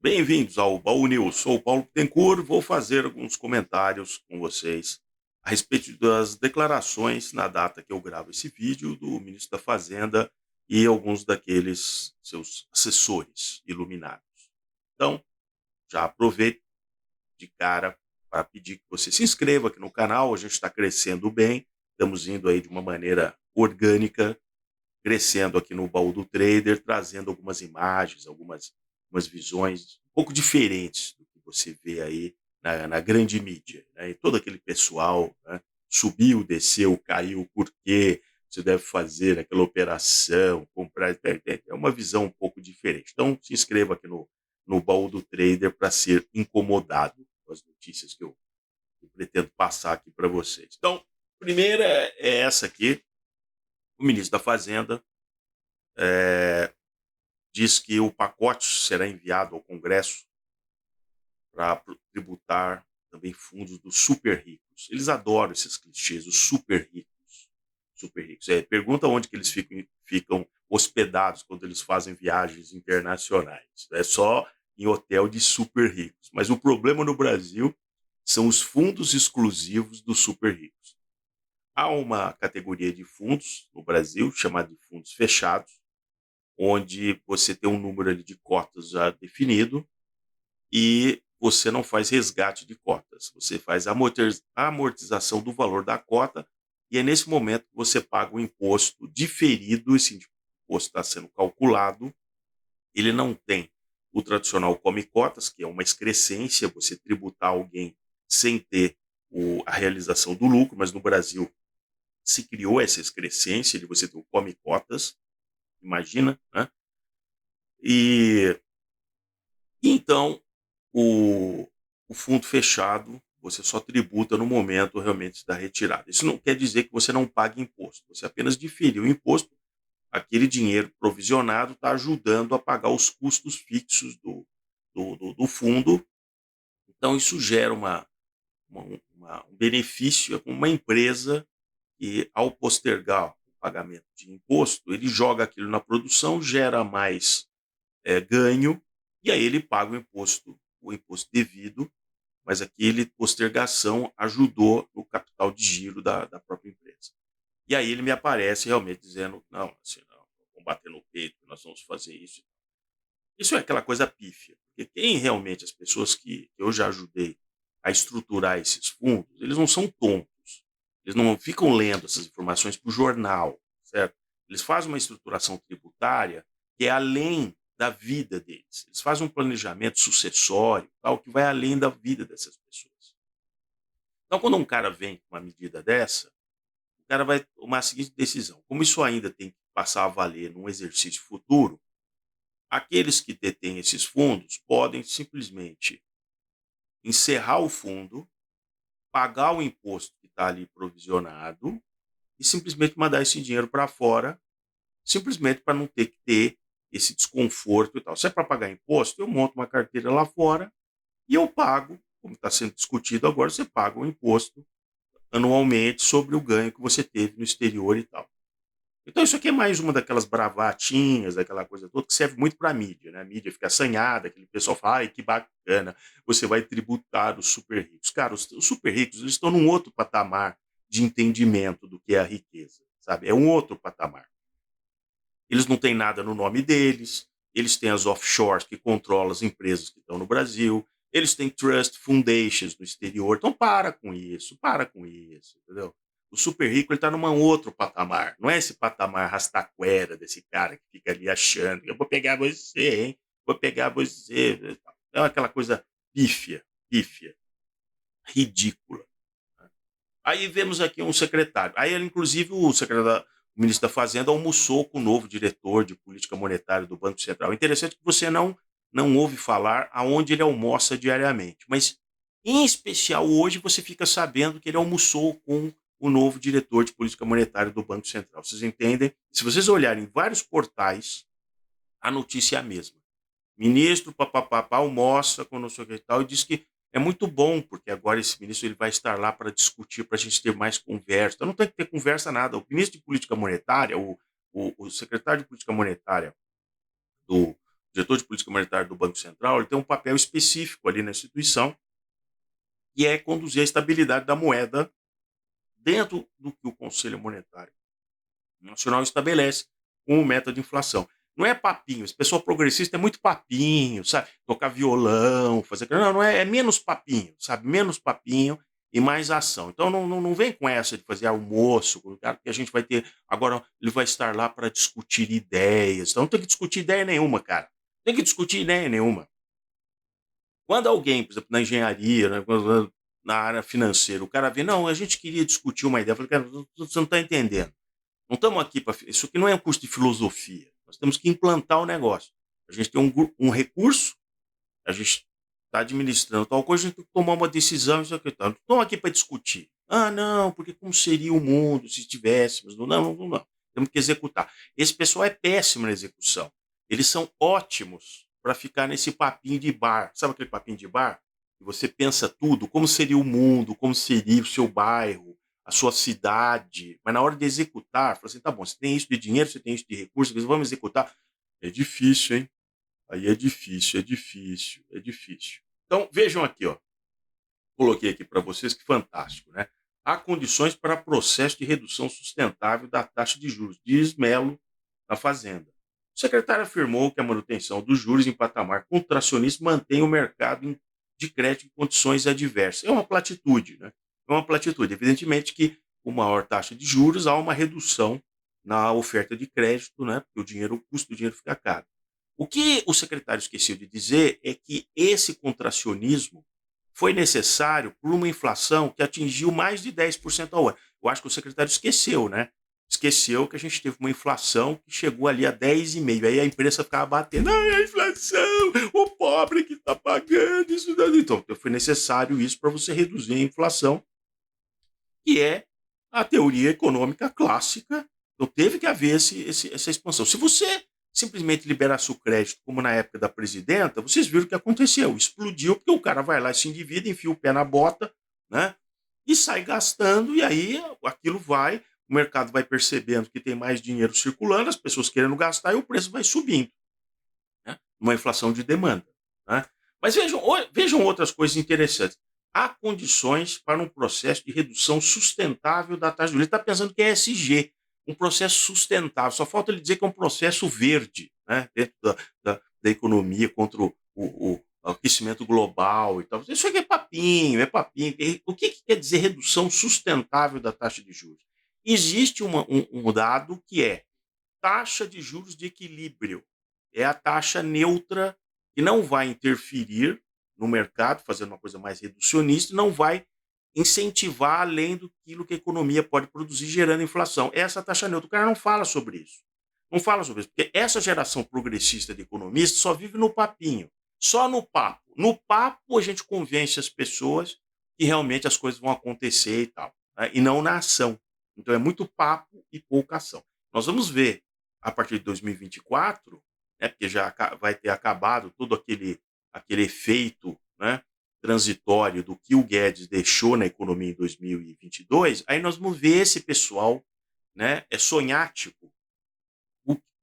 Bem-vindos ao Baú News. Sou o Paulo Bittencourt. Vou fazer alguns comentários com vocês a respeito das declarações na data que eu gravo esse vídeo do ministro da Fazenda e alguns daqueles seus assessores iluminados. Então, já aproveito de cara para pedir que você se inscreva aqui no canal. A gente está crescendo bem, estamos indo aí de uma maneira orgânica, crescendo aqui no Baú do Trader, trazendo algumas imagens, algumas visões um pouco diferentes do que você vê aí na grande mídia, né? E todo aquele pessoal, né, subiu, desceu, caiu, por quê? Você deve fazer aquela operação, comprar. É uma visão um pouco diferente. Então, se inscreva aqui no Baú do Trader para ser incomodado com as notícias que eu pretendo passar aqui para vocês. Então, primeira é essa aqui. O ministro da Fazenda diz que o pacote será enviado ao Congresso para tributar também fundos dos super ricos. Eles adoram esses clichês, os super ricos. Super ricos. Pergunta onde que eles ficam hospedados quando eles fazem viagens internacionais. É só em hotel de super ricos. Mas o problema no Brasil são os fundos exclusivos dos super ricos. Há uma categoria de fundos no Brasil chamada de fundos fechados, onde você tem um número ali de cotas já definido e você não faz resgate de cotas, você faz amortização do valor da cota, e é nesse momento que você paga o imposto diferido. Esse imposto está sendo calculado, ele não tem o tradicional come cotas, que é uma excrescência, você tributar alguém sem ter a realização do lucro, mas no Brasil se criou essa excrescência de você ter o come cotas, imagina, né? E então o, o fundo fechado você só tributa no momento realmente da retirada. Isso não quer dizer que você não pague imposto, você apenas diferiu o imposto. Aquele dinheiro provisionado está ajudando a pagar os custos fixos do fundo. Então isso gera um benefício com uma empresa que, ao postergar o pagamento de imposto, ele joga aquilo na produção, gera mais ganho, e aí ele paga o imposto devido, mas aquele postergação ajudou no capital de giro da própria empresa. E aí ele me aparece realmente dizendo, não, assim, não, vamos bater no peito, nós vamos fazer isso. Isso é aquela coisa pífia, porque quem realmente, as pessoas que eu já ajudei a estruturar esses fundos, eles não são tontos, eles não ficam lendo essas informações para o jornal, certo? Eles fazem uma estruturação tributária que é além da vida deles. Eles fazem um planejamento sucessório, tal, que vai além da vida dessas pessoas. Então, quando um cara vem com uma medida dessa, o cara vai tomar a seguinte decisão: como isso ainda tem que passar a valer num exercício futuro, aqueles que detêm esses fundos podem simplesmente encerrar o fundo, pagar o imposto que está ali provisionado e simplesmente mandar esse dinheiro para fora, simplesmente para não ter que ter esse desconforto e tal. Se é para pagar imposto, eu monto uma carteira lá fora e eu pago, como está sendo discutido agora, você paga o imposto anualmente sobre o ganho que você teve no exterior e tal. Então isso aqui é mais uma daquelas bravatinhas, daquela coisa toda, que serve muito para a mídia, né? A mídia fica assanhada, aquele pessoal fala, ai, que bacana, você vai tributar os super ricos. Cara, os super ricos, eles estão num outro patamar de entendimento do que é a riqueza, sabe? É um outro patamar. Eles não têm nada no nome deles, eles têm as offshores que controlam as empresas que estão no Brasil, eles têm trust foundations no exterior. Então para com isso, entendeu? O super rico ele está num outro patamar, não é esse patamar rastaquera desse cara que fica ali achando, eu vou pegar você, hein? Vou pegar você. É aquela coisa pífia, ridícula. Aí vemos aqui um secretário. Aí, inclusive, o ministro da Fazenda almoçou com o novo diretor de política monetária do Banco Central. Interessante que você não ouve falar aonde ele almoça diariamente, mas, em especial, hoje você fica sabendo que ele almoçou com o novo diretor de política monetária do Banco Central. Vocês entendem? Se vocês olharem em vários portais, a notícia é a mesma. Ministro papapá almoça com não sei o que e tal, e diz que é muito bom, porque agora esse ministro ele vai estar lá para discutir, para a gente ter mais conversa. Então não tem que ter conversa nada. O ministro de política monetária, o secretário de política monetária do, diretor de política monetária do Banco Central, ele tem um papel específico ali na instituição, que é conduzir a estabilidade da moeda dentro do que o Conselho Monetário Nacional estabelece como meta de inflação. Não é papinho, esse pessoal progressista é muito papinho, sabe? Tocar violão, fazer. Não, não é, é menos papinho, sabe? Menos papinho e mais ação. Então não vem com essa de fazer almoço, com o cara que a gente vai ter. Agora ele vai estar lá para discutir ideias. Então não tem que discutir ideia nenhuma, cara. Não tem que discutir ideia nenhuma. Quando alguém, por exemplo, na engenharia, né, na área financeira, o cara vê, não, a gente queria discutir uma ideia. Eu falei, cara, você não está entendendo. Não estamos aqui para. Isso aqui não é um curso de filosofia. Nós temos que implantar o negócio. A gente tem um recurso, a gente está administrando tal coisa, a gente tem que tomar uma decisão. Isso aqui, tá. Não estamos aqui para discutir. Ah, não, porque como seria o mundo se tivéssemos? Não, não, não, não. Temos que executar. Esse pessoal é péssimo na execução. Eles são ótimos para ficar nesse papinho de bar. Sabe aquele papinho de bar? Que você pensa tudo, como seria o mundo, como seria o seu bairro, a sua cidade, mas na hora de executar, fala assim, tá bom, você tem isso de dinheiro, você tem isso de recursos, vamos executar. É difícil, hein? Aí é difícil, é difícil, é difícil. Então, vejam aqui, ó. Coloquei aqui para vocês que fantástico, né? Há condições para processo de redução sustentável da taxa de juros, diz Melo na Fazenda. O secretário afirmou que a manutenção dos juros em patamar contracionista mantém o mercado de crédito em condições adversas. É uma platitude, né? É uma platitude. Evidentemente que com maior taxa de juros há uma redução na oferta de crédito, né? Porque o custo do dinheiro fica caro. O que o secretário esqueceu de dizer é que esse contracionismo foi necessário por uma inflação que atingiu mais de 10% ao ano. Eu acho que o secretário esqueceu, né? Esqueceu que a gente teve uma inflação que chegou ali a 10,5%. Aí a imprensa ficava batendo, a inflação, o pobre que está pagando isso. Então, foi necessário isso para você reduzir a inflação, que é a teoria econômica clássica. Então, teve que haver essa expansão. Se você simplesmente liberasse o crédito, como na época da presidenta, vocês viram o que aconteceu. Explodiu, porque o cara vai lá e se endivida, enfia o pé na bota, né? E sai gastando, e aí aquilo vai, o mercado vai percebendo que tem mais dinheiro circulando, as pessoas querendo gastar, e o preço vai subindo, né? Uma inflação de demanda, né? Mas vejam outras coisas interessantes. Há condições para um processo de redução sustentável da taxa de juros. Ele está pensando que é ESG, um processo sustentável. Só falta ele dizer que é um processo verde, né? Dentro da economia contra o aquecimento global e tal. Isso aqui é papinho, é papinho. O que quer dizer redução sustentável da taxa de juros? Existe um dado que é taxa de juros de equilíbrio. É a taxa neutra que não vai interferir no mercado, fazendo uma coisa mais reducionista, não vai incentivar além do que a economia pode produzir, gerando inflação. Essa taxa neutra. O cara não fala sobre isso. Não fala sobre isso, porque essa geração progressista de economistas só vive no papinho, só no papo. No papo a gente convence as pessoas que realmente as coisas vão acontecer e tal, né? E não na ação. Então é muito papo e pouca ação. Nós vamos ver a partir de 2024, né, porque já vai ter acabado todo aquele efeito, né, transitório do que o Guedes deixou na economia em 2022, aí nós vamos ver esse pessoal, né, é sonhático,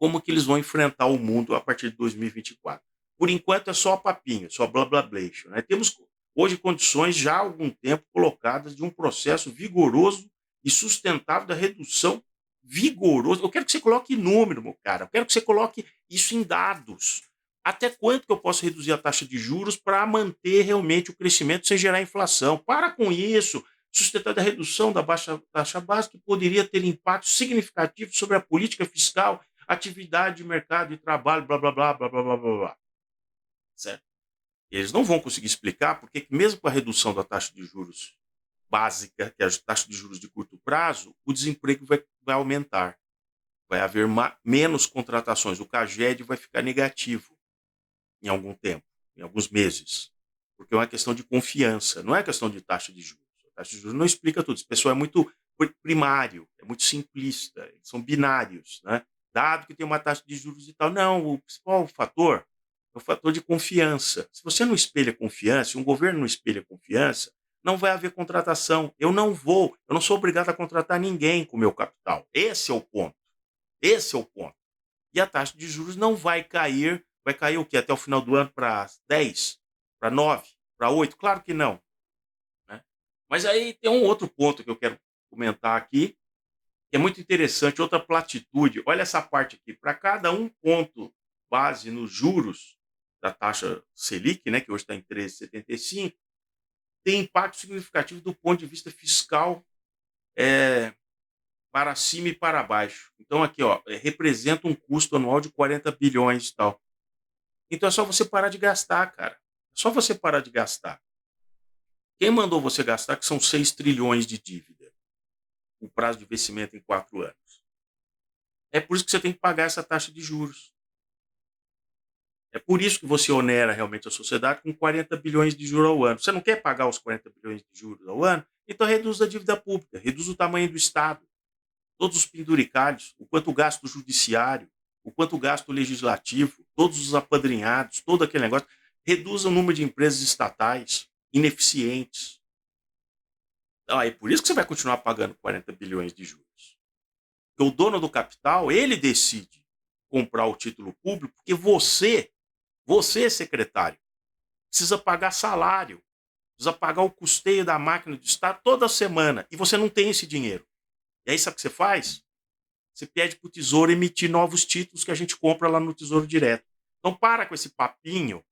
como que eles vão enfrentar o mundo a partir de 2024. Por enquanto é só papinho, só blá blá blá. Né? Temos hoje condições já há algum tempo colocadas de um processo vigoroso e sustentável da redução vigoroso. Eu quero que você coloque número, meu cara. Eu quero que você coloque isso em dados. Até quanto que eu posso reduzir a taxa de juros para manter realmente o crescimento sem gerar inflação? Para com isso. Sustentar a redução da baixa taxa básica que poderia ter impacto significativo sobre a política fiscal, atividade de mercado de trabalho, blá, blá, blá, blá, blá, blá, blá, blá. Certo? Eles não vão conseguir explicar porque, mesmo com a redução da taxa de juros básica, que é a taxa de juros de curto prazo, o desemprego vai aumentar. Vai haver menos contratações. O CAGED vai ficar negativo em algum tempo, em alguns meses. Porque é uma questão de confiança, não é questão de taxa de juros. A taxa de juros não explica tudo. Esse pessoal é muito primário, é muito simplista, eles são binários, né? Dado que tem uma taxa de juros e tal. Não, o principal fator é o fator de confiança. Se você não espelha confiança, se um governo não espelha confiança, não vai haver contratação. Eu não sou obrigado a contratar ninguém com o meu capital. Esse é o ponto. Esse é o ponto. E a taxa de juros não vai cair Vai cair o quê? Até o final do ano para 10, para 9, para 8? Claro que não, né. Mas aí tem um outro ponto que eu quero comentar aqui, que é muito interessante, outra platitude. Olha essa parte aqui, para cada 1 ponto base nos juros da taxa Selic, né, que hoje está em 13,75, tem impacto significativo do ponto de vista fiscal, eh, para cima e para baixo. Então aqui, ó, representa um custo anual de 40 bilhões e tal. Então é só você parar de gastar, cara. É só você parar de gastar. Quem mandou você gastar que são 6 trilhões de dívida, o prazo de vencimento em 4 anos? É por isso que você tem que pagar essa taxa de juros. É por isso que você onera realmente a sociedade com 40 bilhões de juros ao ano. Você não quer pagar os 40 bilhões de juros ao ano? Então reduz a dívida pública, reduz o tamanho do Estado, todos os penduricalhos, o quanto gasta o judiciário, o quanto gasta o legislativo, todos os apadrinhados, todo aquele negócio. Reduz o número de empresas estatais ineficientes. Ah, é por isso que você vai continuar pagando 40 bilhões de juros. Porque o dono do capital, ele decide comprar o título público, porque você, secretário, precisa pagar salário, precisa pagar o custeio da máquina do Estado toda semana, e você não tem esse dinheiro. E aí sabe o que você faz? Você pede para o Tesouro emitir novos títulos que a gente compra lá no Tesouro Direto. Então para com esse papinho,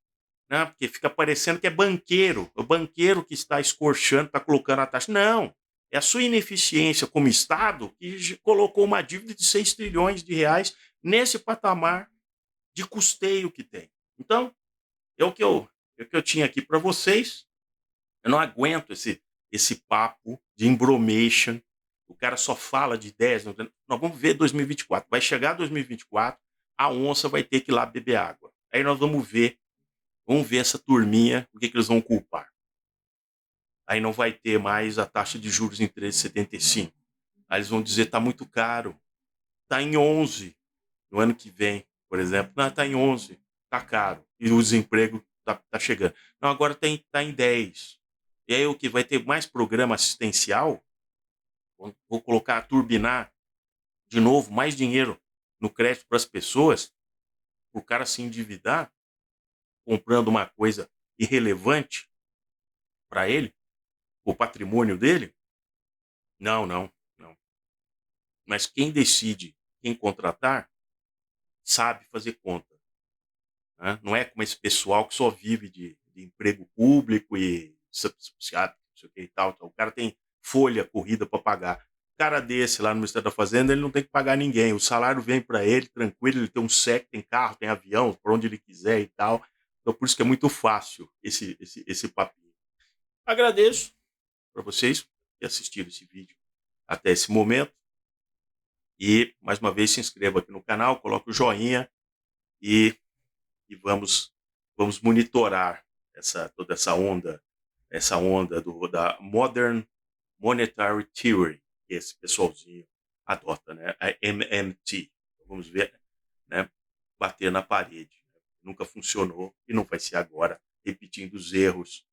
né, porque fica parecendo que é banqueiro, o banqueiro que está escorchando, está colocando a taxa. Não, é a sua ineficiência como Estado que colocou uma dívida de 6 trilhões de reais nesse patamar de custeio que tem. Então, é o que eu tinha aqui para vocês. Eu não aguento esse papo de embromation. O cara só fala de ideias. Nós vamos ver 2024. Vai chegar 2024, a onça vai ter que ir lá beber água. Aí nós vamos ver essa turminha, o que eles vão culpar. Aí não vai ter mais a taxa de juros em 13,75. Aí eles vão dizer está muito caro. Está em 11 no ano que vem, por exemplo. Não, está em 11, está caro. E o desemprego está chegando. Não, agora tá em 10. E aí o que? Vai ter mais programa assistencial? Vou colocar, turbinar de novo mais dinheiro no crédito para as pessoas, para o cara se endividar, comprando uma coisa irrelevante para ele, o patrimônio dele? Não, não, não. Mas quem decide quem contratar sabe fazer conta, né? Não é como esse pessoal que só vive de emprego público e subsidiado, não sei o que e tal. Então, o cara tem folha corrida para pagar. Um cara desse lá no Ministério da Fazenda, ele não tem que pagar ninguém. O salário vem para ele, tranquilo, ele tem um SEC, tem carro, tem avião, para onde ele quiser e tal. Então, por isso que é muito fácil esse papinho. Agradeço para vocês que assistiram esse vídeo até esse momento. E, mais uma vez, se inscreva aqui no canal, coloque o joinha e vamos monitorar toda essa onda da Modern Monetary Theory, que esse pessoalzinho adota, né? A MMT. Vamos ver, né? Bater na parede. Nunca funcionou e não vai ser agora, repetindo os erros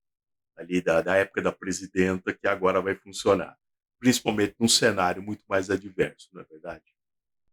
ali da época da presidenta, que agora vai funcionar. Principalmente num cenário muito mais adverso, não é verdade?